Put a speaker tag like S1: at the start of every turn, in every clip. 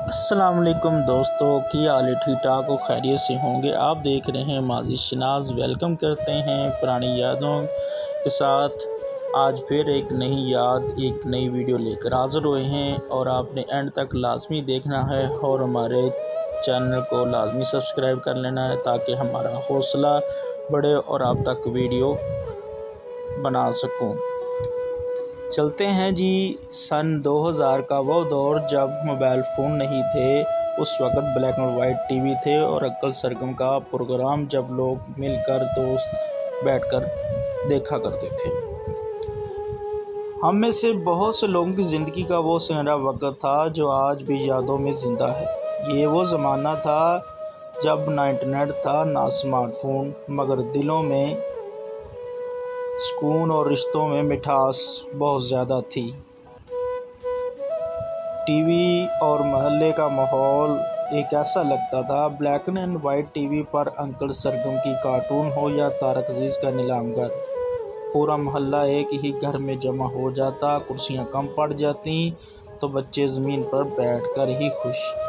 S1: السلام علیکم دوستو، کی حال ہے؟ ٹھیک ٹھاک و خیریت سے ہوں گے۔ آپ دیکھ رہے ہیں ماضی شناس۔ ویلکم کرتے ہیں پرانی یادوں کے ساتھ۔ آج پھر ایک نئی یاد، ایک نئی ویڈیو لے کر حاضر ہوئے ہیں، اور آپ نے اینڈ تک لازمی دیکھنا ہے اور ہمارے چینل کو لازمی سبسکرائب کر لینا ہے تاکہ ہمارا حوصلہ بڑھے اور آپ تک ویڈیو بنا سکوں۔ چلتے ہیں جی سن 2000 کا وہ دور جب موبائل فون نہیں تھے۔ اس وقت بلیک اینڈ وائٹ ٹی وی تھے اور عقل سرگم کا پروگرام جب لوگ مل کر دوست بیٹھ کر دیکھا کرتے تھے۔ ہم میں سے بہت سے لوگوں کی زندگی کا وہ سنہرا وقت تھا جو آج بھی یادوں میں زندہ ہے۔ یہ وہ زمانہ تھا جب نہ انٹرنیٹ تھا نہ اسمارٹ فون، مگر دلوں میں سکون اور رشتوں میں مٹھاس بہت زیادہ تھی۔ ٹی وی اور محلے کا ماحول ایک ایسا لگتا تھا، black and white T V پر انکل سرگم کی کارٹون ہو یا طارق عزیز کا نیلام گر، پورا محلہ ایک ہی گھر میں جمع ہو جاتا۔ کرسیاں کم پڑ جاتی تو بچے زمین پر بیٹھ کر ہی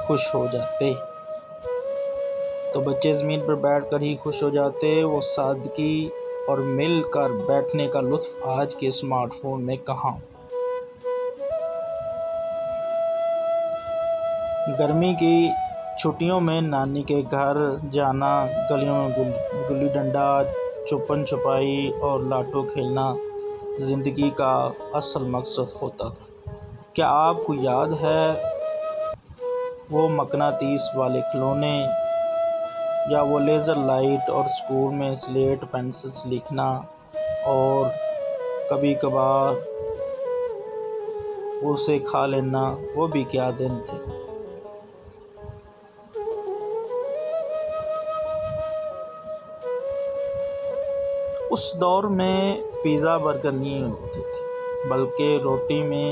S1: خوش ہو جاتے۔ وہ سادگی اور مل کر بیٹھنے کا لطف آج کے اسمارٹ فون میں کہاں۔ گرمی کی چھٹیوں میں نانی کے گھر جانا، گلیوں میں گلی ڈنڈا، چھپن چھپائی اور لاٹو کھیلنا زندگی کا اصل مقصد ہوتا تھا۔ کیا آپ کو یاد ہے وہ مقناطیس والے کھلونے، یا وہ لیزر لائٹ، اور اسکول میں سلیٹ پینسل سے لکھنا، اور کبھی کبھار اسے کھا لینا؟ وہ بھی کیا دن تھے۔ اس دور میں پیزا برگر نہیں ہوتے تھے، بلکہ روٹی میں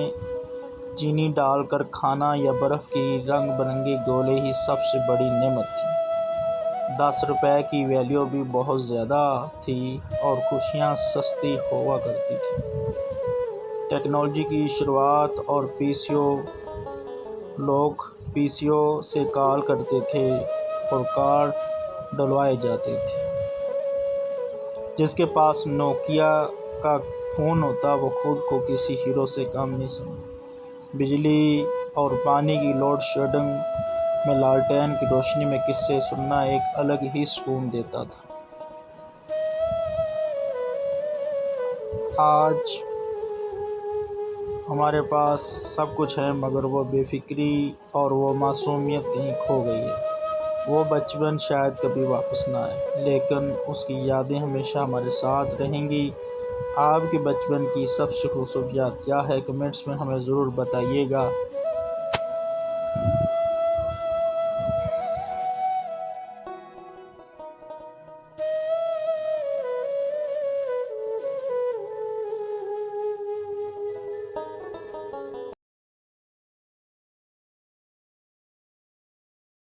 S1: چینی ڈال کر کھانا یا برف کی رنگ برنگی گولے ہی سب سے بڑی نعمت تھی۔ 10 روپے کی ویلیو بھی بہت زیادہ تھی اور خوشیاں سستی ہوا کرتی تھیں۔ ٹیکنالوجی کی شروعات اور لوگ پی سی او سے کال کرتے تھے اور کارڈ ڈلوائے جاتے تھے۔ جس کے پاس نوکیا کا فون ہوتا وہ خود کو کسی ہیرو سے کم نہیں سمجھتا۔ بجلی اور پانی کی لوڈ شیڈنگ میں لالٹین کی روشنی میں قصے سننا ایک الگ ہی سکون دیتا تھا۔ آج ہمارے پاس سب کچھ ہے، مگر وہ بے فکری اور وہ معصومیت کہیں کھو گئی ہے۔ وہ بچپن شاید کبھی واپس نہ آئے، لیکن اس کی یادیں ہمیشہ ہمارے ساتھ رہیں گی۔ آپ کے بچپن کی سب سے خوبصورت یاد کیا ہے؟ کمنٹس میں ہمیں ضرور بتائیے گا۔